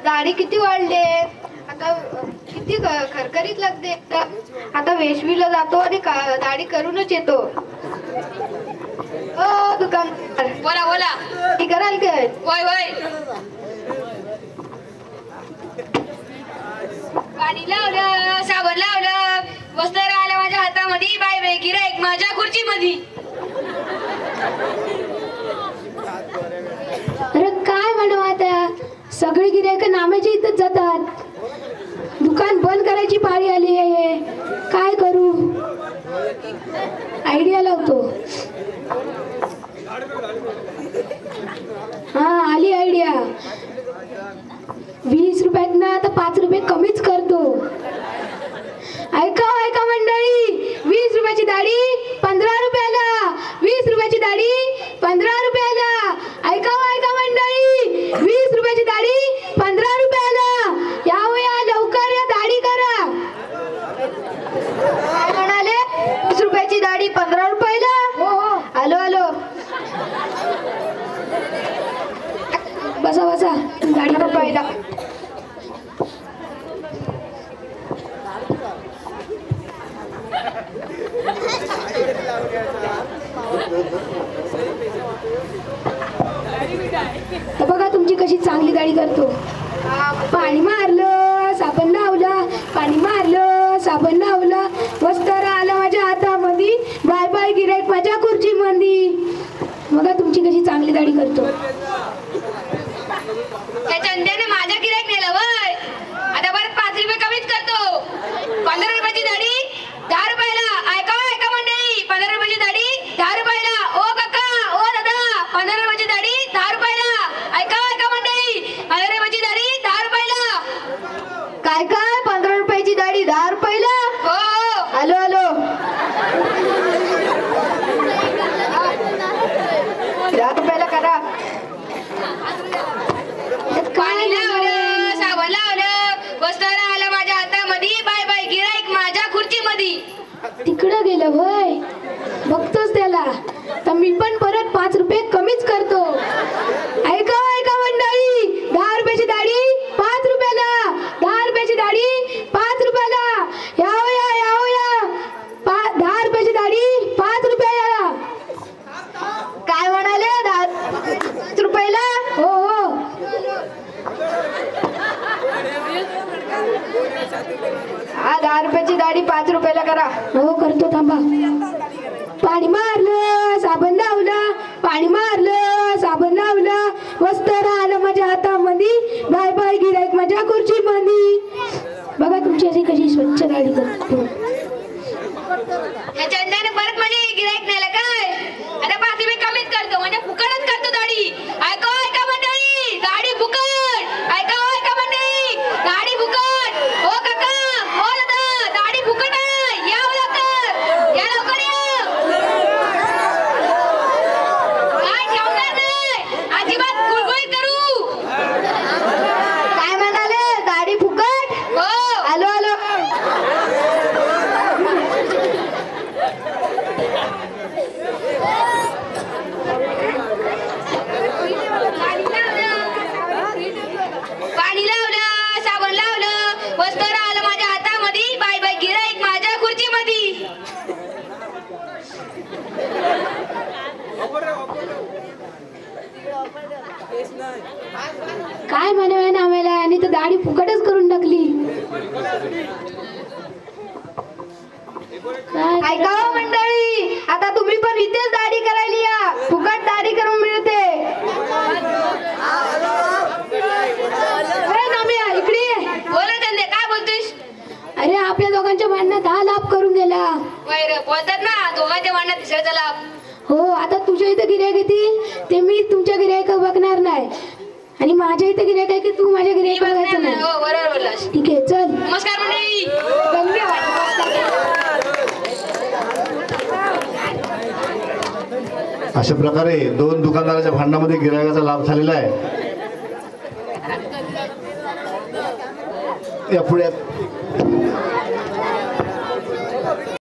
दाढी किती वाढले आता, किती खरखरीत लागते. आता वेशवीला जातो आणि दाढी करूनच येतो. ओ दुकानदार, बोला बोला. ती कराल काय? वय वय. पाणी लावलं, साबण लावलं, वस्त्र आलं माझ्या हातामध्ये, बाय बाय गिराईक माझ्या खुर्चीमध्ये. अरे काय म्हणू आता, सगळी गिरायक नाम्याच्या इथंच जातात. दुकान बंद करायची पाळी आली आहे. काय करू, आयडिया लावतो. हा आली आयडिया. 20 रुपयात ना आता 5 रुपये कमीच करतो. ऐका ऐका मंडळी, 20 रुपयाची दाढी 15 रुपयाला. 20 रुपयाची दाढी 15 रुपयाला. ऐका ऐका मंडळी, 20 रुपयाची दाढी 15 रुपयाला. या लवकर या, दाढी करा. काय म्हणाले? 20 रुपयाची दाढी 15 रुपयाला? हो हो, आलो आलो. बसा बसा, दाढी रुपयाला. तर बघा तुमची कशी चांगली दाढी करतो. पाणी मारलं, साबण लावला, पाणी मारलं, साबण लावला, वस्त्र आलं माझ्या हातामध्ये, बाय बाय गिराईक माझ्या खुर्चीमध्ये. बघा तुमची कशी चांगली दाढी करतो. त्या चंद्याने माझ्या गिराईक नेलं वय. आता परत 5 रुपये कमीच करतो. 15 रुपयाची दाढी 10 रुपयाला. ऐका ऐका मंडळी, 15 रुपयाची दाढी 10 रुपयाला. ओ काका, ओ दादा, 15 रुपयाची दाढी 10 रुपयाला. ऐका ऐका मंडळी, 15 रुपयाची दाढी 10 रुपयाला. काय काय 15 रुपयाची दाढी 10 रुपयाला? हो. आलो आलो. 10 रुपयाला करा. पाणी लावलं, साबण लावलं, वस्त्र आलं माझ्या हातामध्ये, बाय बाय गिराईक माझ्या खुर्चीमध्ये. तिकडं गेलं वय, बघतोच त्याला. तर मी पण परत 5 रुपये कमीच करतो. ऐका ऐका मंडळी, 10 रुपयाची दाढी 5 रुपयाला. 10 रुपयाची दाढी 5 रुपयाला. यावं या, यावं या. 10 रुपयाची दाढी 5 रुपयाला. काय म्हणाले? 10 रुपयाला? हो हो, हा 10 रुपयाची दाढी 5 रुपयाला करा. हो करतो, थांबा. पाणी मारलं, साबण लावलं, पाणी मारलं, साबण लावलं, वस्त्र आलं माझ्या हातामध्ये, बाय बाय गिराईक माझ्या खुर्चीमध्ये. बघा तुमची अशी कशी स्वच्छ दाढी करतो. या चंद्याने परत माझी गिराईक नेलं काय. आता 5 रुपये कमीच करतो, म्हणजे फुकटच करतो दाढी. ऐका ऐका मंडळी, दाढी फुकट. ऐका ऐका मंडळी, दाढी फुकट. हो काका, हो दादा, दाढी फुकट आहे. या लवकर, या लवकर या. काय ठेवणार नाही, अजिबात गुळगुळीत करू. काय म्हणाले? दाढी फुकट? हो. आलो आलो. पाणी लावलं, साबण लावलं, वस्त्र आलं माझ्या हातामध्ये, बाय बाय गिराईक माझ्या खुर्चीमध्ये. काय म्हणावे नामेला, आणि तर दाढी फुकटच करून टाकली. काय ऐका हो मंडळी, आता तुम्ही पण इथेच दाढी करायला या. फुकट दाढी करून मिळते. अरे नाम्या, इकडे ये. बोला चंदे, काय बोलतोयस? अरे आपल्या दोघांच्या भांडणात हा लाभ करून गेला. वैर बोलतात ना, दोघांच्या भांडणात तिसऱ्याचा लाभ. हो, आता तुझ्या इथं गिऱ्हाईक येतील ते मी तुमच्या गिऱ्हाईक बघणार नाही, आणि माझ्या इथं गिऱ्हाईक आहे की तू माझ्या गिऱ्हाईक बघायचं नाही. हो बरोबर बोललास. ठीक आहे, चल. नमस्कार मंडळी. अशा प्रकारे 2 दुकानदाराच्या भांडणामध्ये गिरायकाचा लाभ झालेला आहे. या पुढे